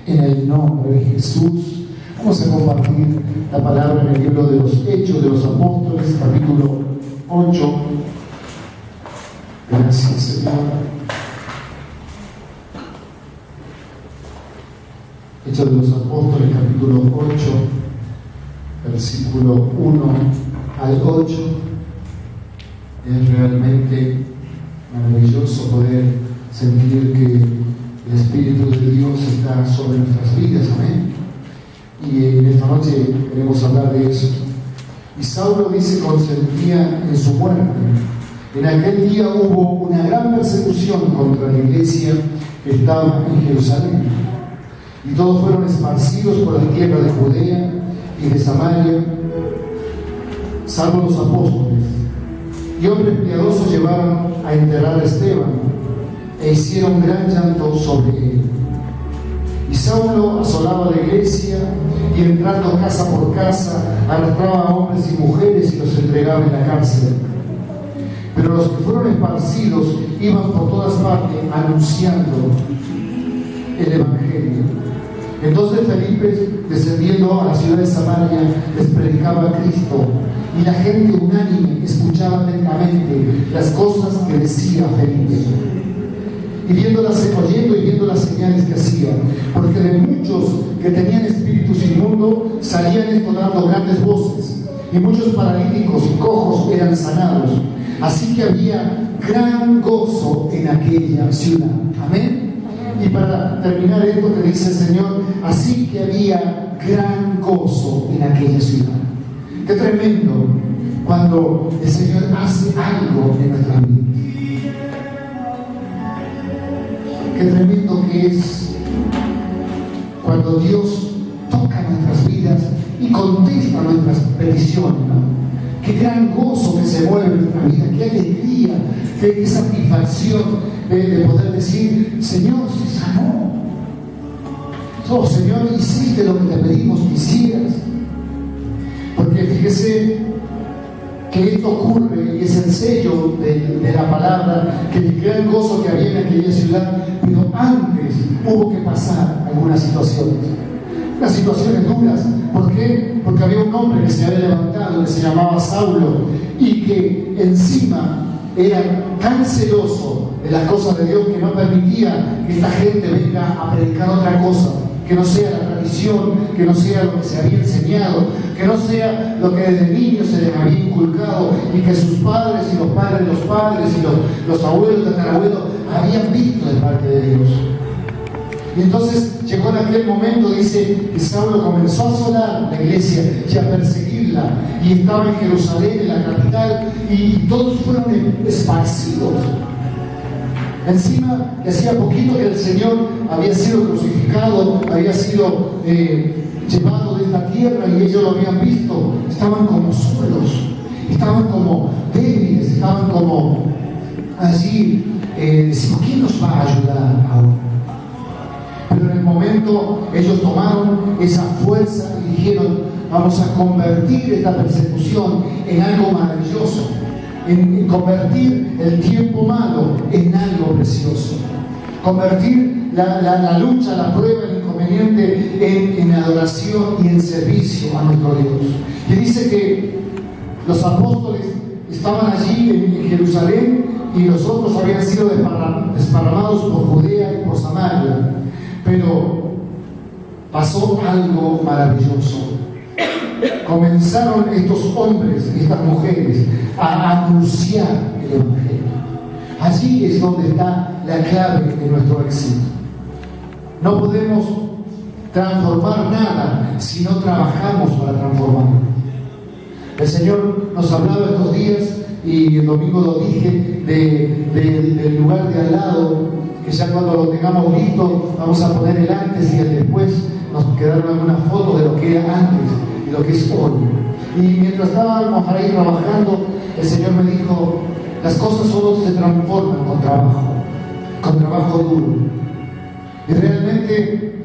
En el nombre de Jesús, vamos a compartir la palabra en el libro de los Hechos de los Apóstoles, capítulo 8. Gracias, Señor. Hechos de los Apóstoles, capítulo 8, versículo 1 al 8. Es realmente maravilloso poder sentir que el Espíritu de Dios está sobre nuestras vidas, amén. Y en esta noche queremos hablar de eso. Y Saulo dice: consentía en su muerte. En aquel día hubo una gran persecución contra la iglesia que estaba en Jerusalén, y todos fueron esparcidos por la tierra de Judea y de Samaria, salvo los apóstoles. Y hombres piadosos llevaron a enterrar a Esteban, e hicieron gran llanto sobre él. Y Saulo asolaba la iglesia, y entrando casa por casa, arrastraba a hombres y mujeres y los entregaba en la cárcel. Pero los que fueron esparcidos iban por todas partes anunciando el Evangelio. Entonces Felipe, descendiendo a la ciudad de Samaria, les predicaba a Cristo, y la gente unánime escuchaba atentamente las cosas que decía Felipe. Y oyendo y viendo las señales que hacía, porque de muchos que tenían espíritus inmundos salían esto dando grandes voces, y muchos paralíticos y cojos eran sanados. Así que había gran gozo en aquella ciudad. Amén. Y para terminar esto que dice el Señor: así que había gran gozo en aquella ciudad. Qué tremendo cuando el Señor hace algo en nuestra vida. Qué tremendo que es cuando Dios toca nuestras vidas y contesta nuestras peticiones, ¿no? Qué gran gozo que se mueve en nuestra vida, qué alegría, qué satisfacción de poder decir: Señor, se sanó. Oh, Señor, hiciste lo que te pedimos que hicieras. Porque fíjese que esto ocurre y es el sello de la palabra, que el gran gozo que había en aquella ciudad, pero antes hubo que pasar algunas situaciones duras. ¿Por qué? Porque había un hombre que se había levantado, que se llamaba Saulo, y que encima era tan celoso de las cosas de Dios que no permitía que esta gente venga a predicar otra cosa, que no sea la tradición, que no sea lo que se había enseñado, que no sea lo que desde niños se les había inculcado y que sus padres y los padres de los padres y los abuelos y tatarabuelos habían visto de parte de Dios. Y entonces llegó en aquel momento, dice, que Saulo comenzó a asolar la iglesia y a perseguirla, y estaba en Jerusalén, en la capital, y todos fueron esparcidos. Encima, que hacía poquito que el Señor había sido crucificado, había sido llevado de esta tierra, y ellos lo habían visto. Estaban como solos, estaban como débiles, estaban como así. Decimos: ¿quién nos va a ayudar ahora? Pero en el momento ellos tomaron esa fuerza y dijeron: vamos a convertir esta persecución en algo maravilloso, en convertir el tiempo malo en algo precioso, convertir la lucha, la prueba, el inconveniente en adoración y en servicio a nuestro Dios. Y dice que los apóstoles estaban allí en Jerusalén, y los otros habían sido desparramados por Judea y por Samaria. Pero pasó algo maravilloso. Comenzaron estos hombres y estas mujeres a anunciar el Evangelio. Allí es donde está la clave de nuestro éxito. No podemos transformar nada si no trabajamos para transformarlo. El Señor nos hablaba estos días, y el domingo lo dije, del lugar de al lado, que ya cuando lo tengamos listo vamos a poner el antes y el después. Nos quedaron algunas fotos de lo que era antes y lo que es hoy. Y mientras estábamos ahí trabajando, el Señor me dijo: las cosas solo se transforman con trabajo duro. Y realmente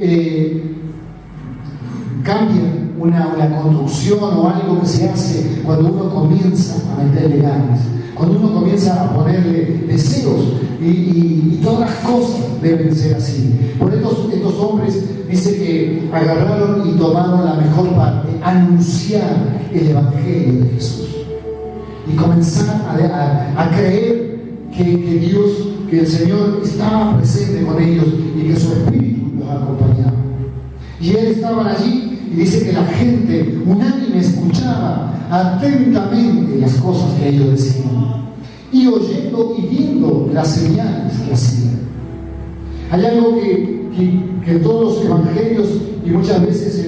cambia una construcción o algo que se hace cuando uno comienza a meterle ganas, Cuando uno comienza a ponerle deseos y todas las cosas deben ser así. Por estos hombres dice que agarraron y tomaron la mejor parte, anunciar el Evangelio de Jesús. Y comenzar a creer que Dios, que el Señor estaba presente con ellos y que su Espíritu los acompañaba. Y Él estaba allí y dice que la gente unánime escuchaba atentamente las cosas que ellos decían y oyendo y viendo las señales que hacían. Hay algo que en todos los evangelios y muchas veces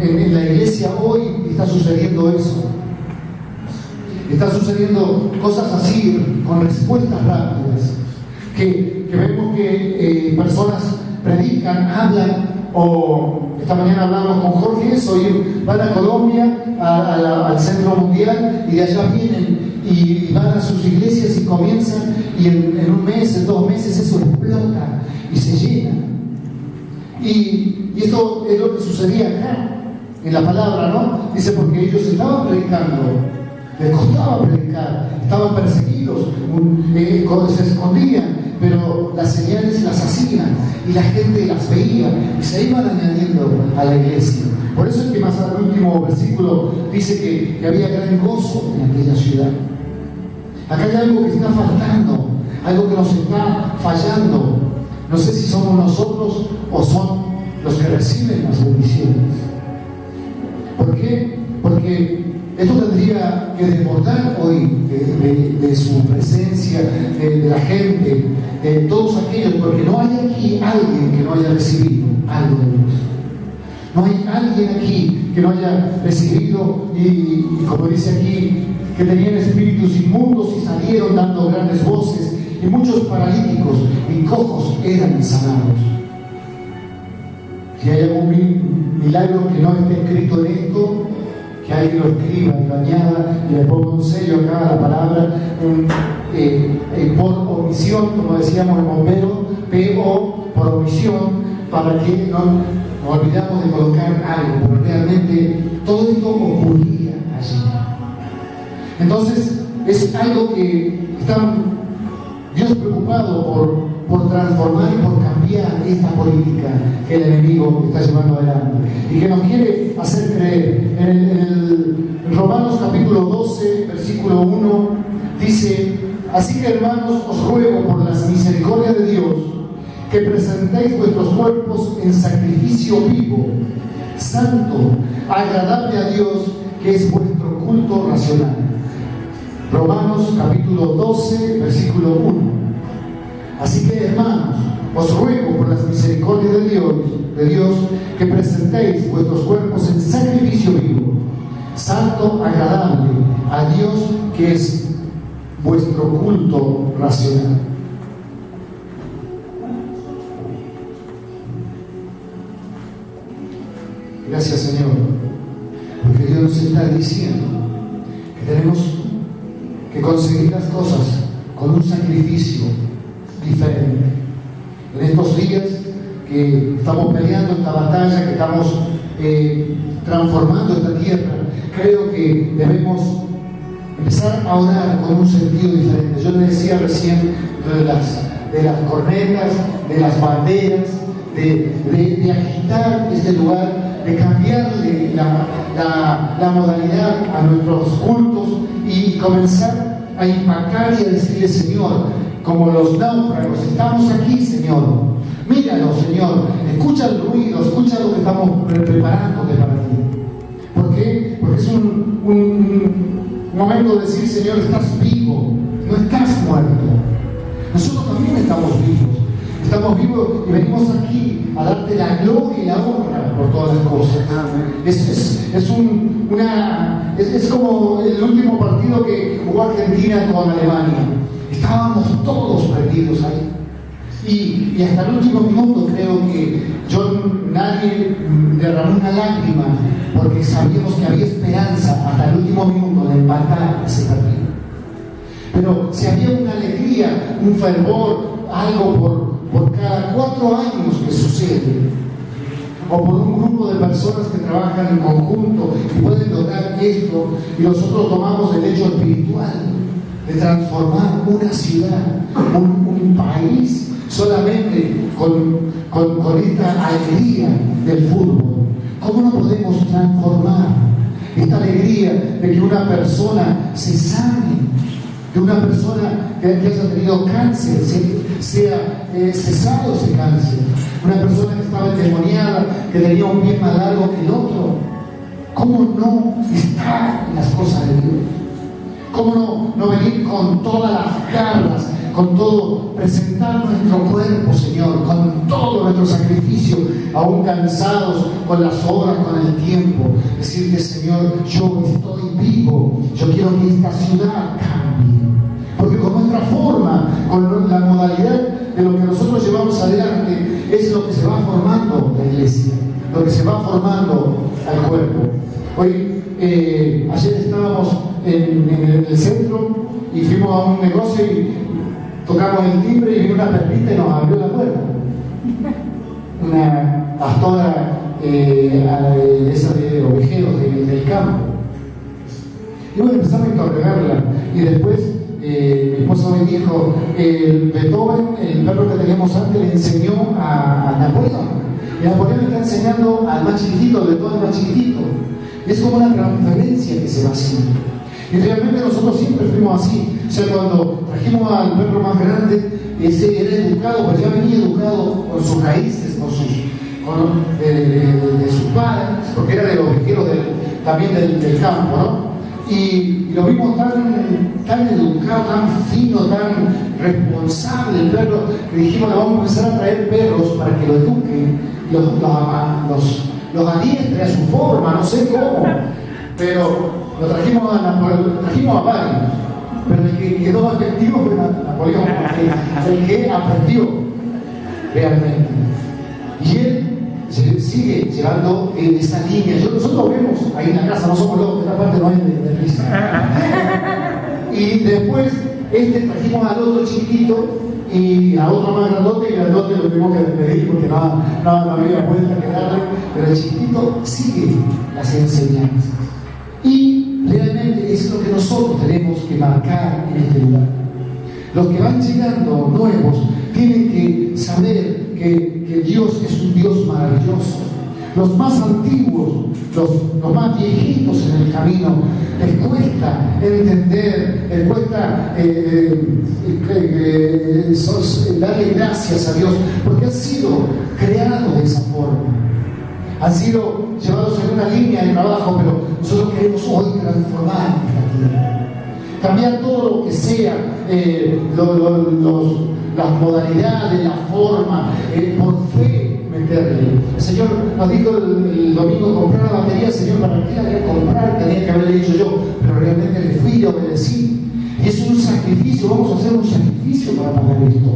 en la iglesia hoy está sucediendo eso. Está sucediendo cosas así, con respuestas rápidas, que vemos que personas predican, hablan, o esta mañana hablamos con Jorge, hoy van a Colombia, al Centro Mundial, y de allá vienen y van a sus iglesias y comienzan, y en un mes, en 2 meses, eso explota y se llena. Y esto es lo que sucedía acá, en la palabra, ¿no? Dice, porque ellos estaban predicando, les costaba predicar, estaban perseguidos, se escondían, pero las señales las hacían y la gente las veía y se iban añadiendo a la iglesia. Por eso es que más al último versículo dice que había gran gozo en aquella ciudad. Acá hay algo que está faltando, algo que nos está fallando. No sé si somos nosotros o son los que reciben las bendiciones. ¿Por qué? Porque esto tendría que desbordar hoy de su presencia, de la gente, de todos aquellos, porque no hay aquí alguien que no haya recibido algo de Dios. No hay alguien aquí que no haya recibido y como dice aquí, que tenían espíritus inmundos y salieron dando grandes voces, y muchos paralíticos y cojos eran sanados. Si hay algún milagro que no esté escrito en esto, que alguien lo escriba y lo añada y le ponga un sello acá a la palabra por omisión, como decíamos en bombero, PO por omisión, para que no olvidamos de colocar algo, pero realmente todo esto ocurría allí. Entonces es algo que está Dios preocupado por transformar y por cambiar esta política que el enemigo está llevando adelante y que nos quiere hacer creer. En Romanos capítulo 12, versículo 1, dice: así que, hermanos, os ruego por las misericordias de Dios que presentéis vuestros cuerpos en sacrificio vivo, santo, agradable a Dios, que es vuestro culto racional. Romanos capítulo 12, versículo 1. Así que, hermanos, os ruego por las misericordias de Dios que presentéis vuestros cuerpos en sacrificio vivo, santo, agradable a Dios, que es vuestro culto racional. Gracias, Señor, porque Dios nos está diciendo que tenemos que conseguir las cosas con un sacrificio diferente. En estos días que estamos peleando esta batalla, que estamos transformando esta tierra, creo que debemos empezar a orar con un sentido diferente. Yo le decía recién de las cornetas, de las banderas, de agitar este lugar, de cambiarle la modalidad a nuestros cultos y comenzar a impactar y a decirle: Señor, como los náufragos, estamos aquí, Señor, míralo, Señor, escucha el ruido, escucha lo que estamos preparándote para ti. ¿Por qué? Porque es un momento de decir: Señor, estás vivo, no estás muerto. Nosotros también estamos vivos y venimos aquí a darte la gloria y la honra por todas las cosas. Es como el último partido que jugó Argentina con Alemania. Estábamos todos perdidos ahí. Y hasta el último minuto creo que nadie derramó una lágrima, porque sabíamos que había esperanza hasta el último minuto de empatar ese partido. Pero si había una alegría, un fervor, algo por cada 4 años que sucede, o por un grupo de personas que trabajan en conjunto y pueden lograr esto, y nosotros tomamos el hecho espiritual de transformar una ciudad, un país, solamente con esta alegría del fútbol. ¿Cómo no podemos transformar esta alegría de que una persona se sane, de una persona que haya tenido cáncer, sea cesado ese cáncer, una persona que estaba endemoniada, que tenía un pie más largo que el otro? ¿Cómo no estar en las cosas de Dios? ¿Cómo no venir con todas las garras, con todo, presentar nuestro cuerpo, Señor, con todo nuestro sacrificio, aún cansados con las horas, con el tiempo? Decirte, Señor, yo estoy vivo, yo quiero que esta ciudad cambie. Porque con nuestra forma, con la modalidad de lo que nosotros llevamos adelante, es lo que se va formando la iglesia, lo que se va formando al cuerpo. Hoy, ayer estábamos en el centro y fuimos a un negocio y tocamos el timbre y vino una perrita y nos abrió la puerta. Una pastora esa de ovejeros del campo. Y bueno, empezamos a interrogarla y después mi esposa me dijo, Beethoven, el perro que teníamos antes, le enseñó a Napoleón. Y Napoleón le está enseñando al más chiquitito, Beethoven más chiquitito. Es como una transferencia que se va haciendo. Y realmente nosotros siempre fuimos así. O sea, cuando trajimos al perro más grande, ese era educado, pues ya venía educado con sus raíces, de sus padres, porque era de los ovejeros también del campo, ¿no? Y lo vimos tan educado, tan fino, tan responsable el perro, que dijimos, le vamos a empezar a traer perros para que lo eduquen, los adiestre a su forma, no sé cómo, pero lo trajimos a varios, pero el que quedó efectivo fue Napoleón, el que aprendió realmente. Y él sigue llevando esa línea. Nosotros vemos ahí en la casa, no somos locos, esta parte no hay de risa. Y después trajimos al otro chiquitito y a otro más grandote, y el grandote lo tuvimos que despedir porque no había vuelta que darle, pero el chiquitito sigue las enseñanzas. Y realmente es lo que nosotros tenemos que marcar en este lugar. Los que van llegando nuevos tienen que saber que Dios es un Dios maravilloso. Los más antiguos, los más viejitos en el camino, les cuesta entender, les cuesta darle gracias a Dios, porque han sido creados de esa forma, han sido llevados en una línea de trabajo, pero nosotros queremos hoy transformar nuestra tierra, cambiar todo lo que sea, las modalidades, la forma, por fe meterle. El Señor nos dijo el domingo comprar la batería. Señor, ¿para qué la voy a comprar? Tenía que haberle dicho yo, pero realmente le fui y obedecí. Y es un sacrificio, vamos a hacer un sacrificio para pagar esto.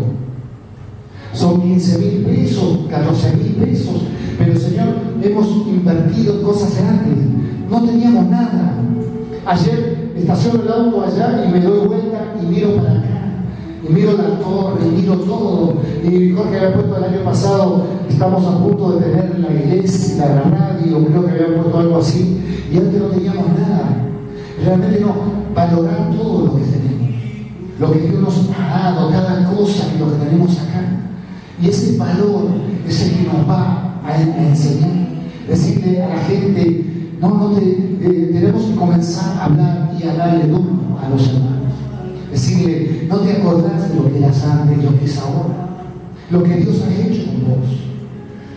Son 15.000 pesos, 14.000 pesos, pero Señor, hemos invertido en cosas grandes. No teníamos nada. Ayer estaciono el auto allá y me doy vuelta y miro para acá. Y miro la torre, y miro todo. Y Jorge había puesto el año pasado, estamos a punto de tener la iglesia, la radio, creo que habían puesto algo así. Y antes no teníamos nada. Realmente no, valorar todo lo que tenemos. Lo que Dios nos ha dado, cada cosa que lo que tenemos acá. Y ese valor es el que nos va a enseñar. Decirle a la gente, tenemos que comenzar a hablar y a darle duro a los hermanos. Decirle, no te acordás de lo que eras antes, lo que es ahora, lo que Dios ha hecho con vos.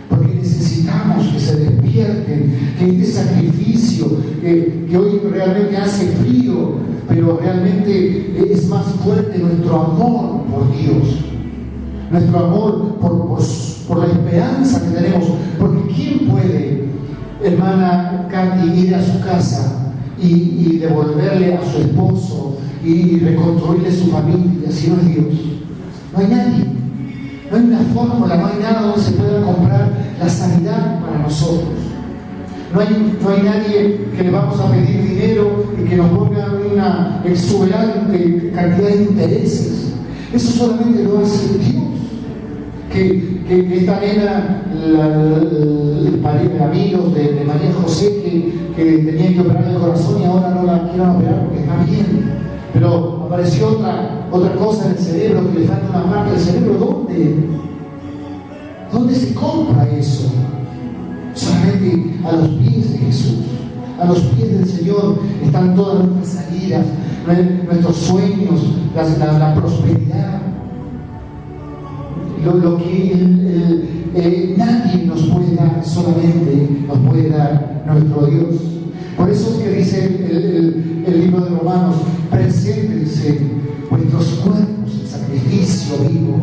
Porque necesitamos que se despierten, que este sacrificio que hoy realmente hace frío, pero realmente es más fuerte nuestro amor por Dios, nuestro amor por la esperanza que tenemos. Porque ¿quién puede, hermana Katy, ir a su casa y devolverle a su esposo y reconstruirle su familia si no es Dios? No hay nadie, no hay una fórmula, no hay nada donde se pueda comprar la sanidad para nosotros. No hay nadie que le vamos a pedir dinero y que nos ponga una exuberante cantidad de intereses. Eso solamente lo hace Dios. Que esta nena, amigos de María José, que tenían que operar el corazón y ahora no la quieren operar porque está bien. Pero apareció otra cosa en el cerebro, que le falta una parte del cerebro. ¿Dónde se compra eso? Solamente a los pies de Jesús. A los pies del Señor están todas nuestras salidas, nuestros sueños, la prosperidad. Lo que nadie nos puede dar, solamente nos puede dar nuestro Dios. Por eso es que dice el libro de Romanos: preséntense vuestros cuerpos en sacrificio vivo.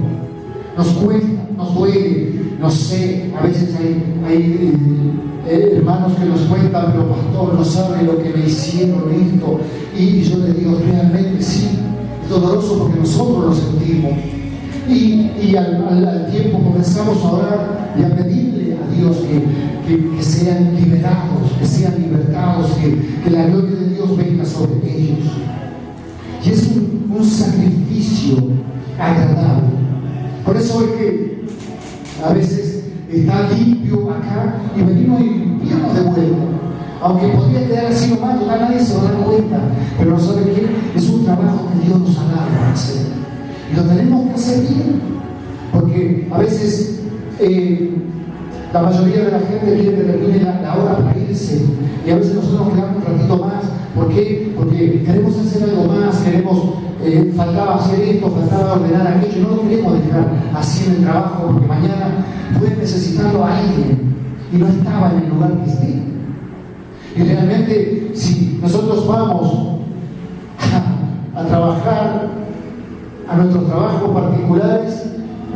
Nos cuesta, nos duele, no sé, a veces hay hermanos que nos cuentan, pero pastor, no sabe lo que me hicieron esto. Y yo les digo, realmente sí, es doloroso porque nosotros lo sentimos. Y al tiempo comenzamos a orar y a pedirle a Dios que sean liberados, que sean libertados, que la gloria de Dios venga sobre ellos. Y es un sacrificio agradable. Por eso es que a veces está limpio acá y venimos y limpiamos de vuelta. Aunque podría quedar así nomás, total, nadie se va a dar cuenta. Pero ¿no sabe qué? Es un trabajo que Dios nos ha dado para hacer. Y lo tenemos que hacer bien. Porque a veces la mayoría de la gente quiere que termine la hora para irse. Y a veces nosotros nos quedamos un ratito más. ¿Por qué? Porque queremos hacer algo más, faltaba hacer esto, faltaba ordenar aquello. No lo queremos dejar así en el trabajo, porque mañana puede necesitarlo a alguien y no estaba en el lugar que esté. Y realmente, si nosotros vamos a trabajar a nuestros trabajos particulares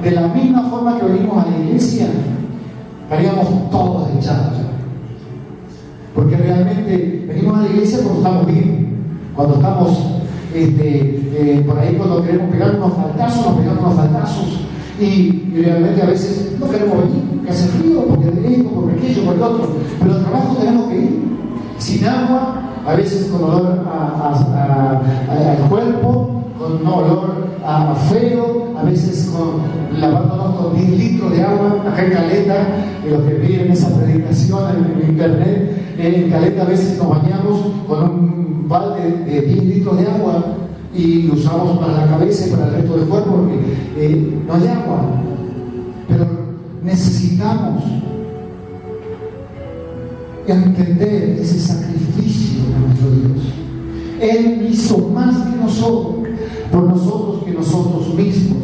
de la misma forma que venimos a la iglesia, estaríamos todos echados. Porque realmente venimos a la iglesia cuando estamos bien, cuando estamos por ahí, cuando queremos pegar unos faltazos, nos pegamos unos faltazos. Y realmente a veces no queremos venir, porque hace frío, porque de esto, porque aquello, por el otro. Pero al trabajo tenemos que ir. Sin agua, a veces con olor al cuerpo, con olor a feo, a veces lavándonos con 10 litros de agua. Acá en Caleta, los que piden esa predicación en internet, en Caleta a veces nos bañamos con un balde de 10 litros de agua y lo usamos para la cabeza y para el resto del cuerpo porque no hay agua. Pero necesitamos entender ese sacrificio de nuestro Dios. Él hizo más que nosotros, por nosotros que nosotros mismos.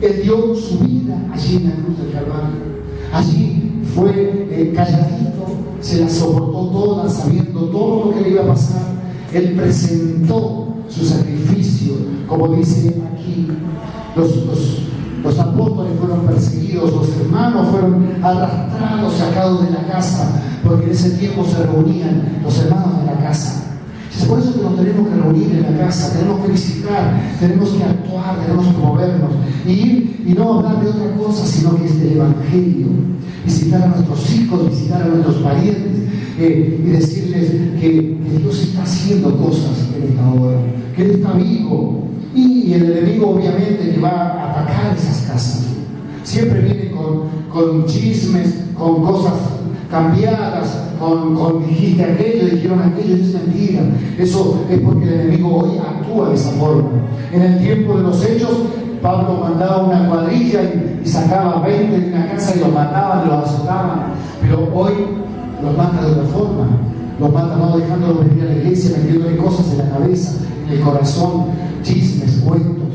Él dio su vida allí en la cruz del Calvario. Allí fue calladito, se la soportó toda, sabiendo todo lo que le iba a pasar. Él presentó su sacrificio, como dice aquí. Los apóstoles fueron perseguidos, los hermanos fueron arrastrados, sacados de la casa, porque en ese tiempo se reunían los hermanos de la casa. Es por eso que nos tenemos que reunir en la casa, tenemos que visitar, tenemos que actuar, tenemos que movernos, y ir y no hablar de otra cosa, sino que es del Evangelio. Visitar a nuestros hijos, visitar a nuestros parientes, y decirles que Dios está haciendo cosas en esta hora, que Él está vivo. Y el enemigo obviamente que va a atacar esas casas. Siempre viene con chismes, con cosas cambiadas, con dijiste aquello, dijeron aquello, es mentira. Eso es porque el enemigo hoy actúa de esa forma. En el tiempo de los Hechos, Pablo mandaba una cuadrilla y sacaba 20 de una casa y los mataban, los azotaban. Pero hoy los mata de otra forma. Los mata no dejándolos venir a la iglesia, metiéndole cosas en la cabeza, en el corazón, chismes, cuentos.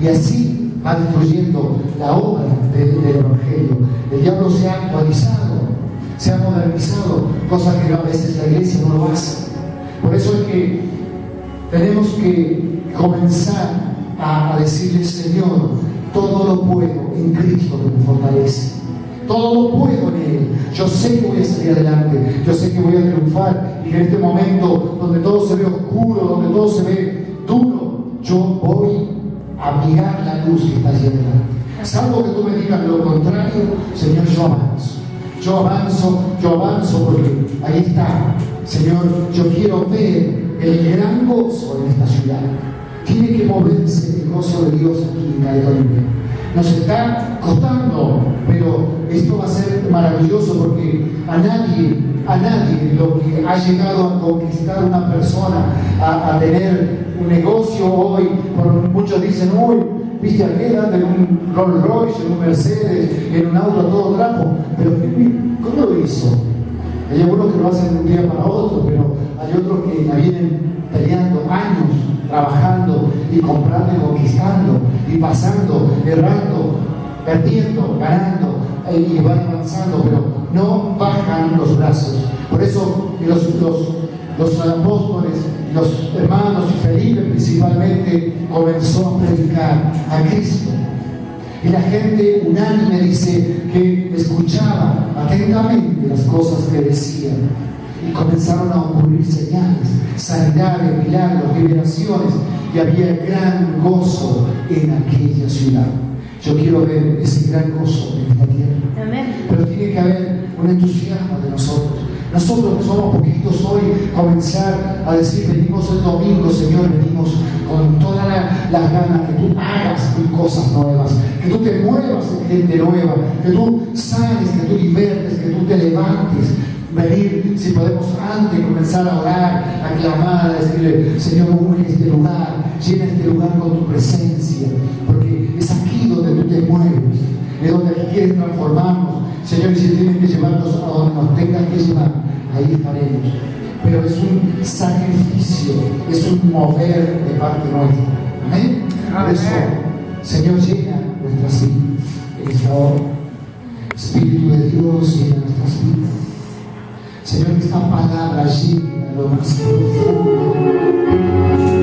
Y así va destruyendo la obra del Evangelio. El diablo se ha actualizado, se ha modernizado, cosas que a veces la iglesia no lo hace. Por eso es que tenemos que comenzar a decirle: Señor, todo lo puedo en Cristo que me fortalece. Todo lo puedo en Él. Yo sé que voy a salir adelante. Yo sé que voy a triunfar. Y en este momento donde todo se ve oscuro, donde todo se ve duro, yo voy a mirar la luz que está allí adelante. Salvo que tú me digas lo contrario, Señor, yo avanzo. Yo avanzo porque ahí está. Señor, yo quiero ver el gran gozo en esta ciudad. Tiene que moverse el gozo de Dios aquí en Caledonia. Nos está costando, pero esto va a ser maravilloso porque a nadie lo que ha llegado a conquistar una persona, a tener un negocio hoy, muchos dicen, uy, viste aquel anda en un Rolls Royce, en un Mercedes, en un auto todo trapo, pero ¿cómo lo hizo? Hay algunos que lo hacen de un día para otro, pero hay otros que la vienen peleando años, trabajando y comprando y conquistando y pasando, errando, perdiendo, ganando y van avanzando, pero no bajan los brazos. Por eso los apóstoles, los hermanos y Felipe principalmente comenzó a predicar a Cristo. Y la gente unánime dice que escuchaba atentamente las cosas que decían. Y comenzaron a ocurrir señales, sanidades, milagros, liberaciones, y había gran gozo en aquella ciudad. Yo quiero ver ese gran gozo en esta tierra. Amén. Pero tiene que haber un entusiasmo de nosotros. Nosotros que somos poquitos hoy, comenzar a decir, venimos el domingo, Señor, venimos con todas las ganas que tú hagas cosas nuevas, que tú te muevas en gente nueva, que tú sanes, que tú libertes, que tú te levantes. Venir, si podemos antes comenzar a orar, a clamar, a decirle, Señor, unge este lugar, llena este lugar con tu presencia, porque es aquí donde tú te mueves, es donde quieres transformarnos. Señor, y si tienes que llevarnos a donde nos tengas que llevar, ahí estaremos. Pero es un sacrificio, es un mover de parte nuestra. Amén. Por eso, Señor, llena nuestras vidas en esta hora. Espíritu de Dios, llena nuestras vidas. Señor, que esta palabra llegue a lo más profundo.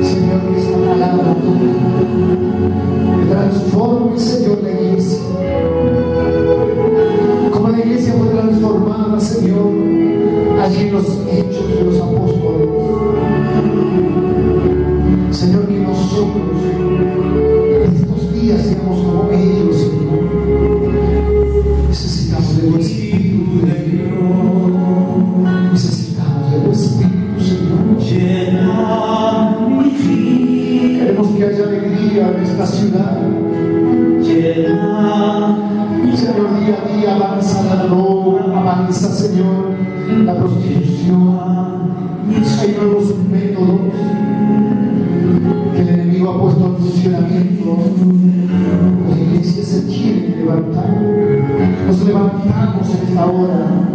Señor, que esta palabra que transforme, Señor, la iglesia. Como la iglesia fue transformada, Señor, allí en los hechos de los apóstoles. Señor, que nosotros en estos días seamos como ellos, Señor. Necesitamos de tu Espíritu de Dios. Necesitamos de tu Espíritu, Señor. Queremos que haya alegría en esta ciudad. Señor, día a día avanza la droga, avanza, Señor, la prostitución. Hay nuevos métodos que el enemigo ha puesto en funcionamiento. La iglesia se tiene que levantar. Nos levantamos en esta hora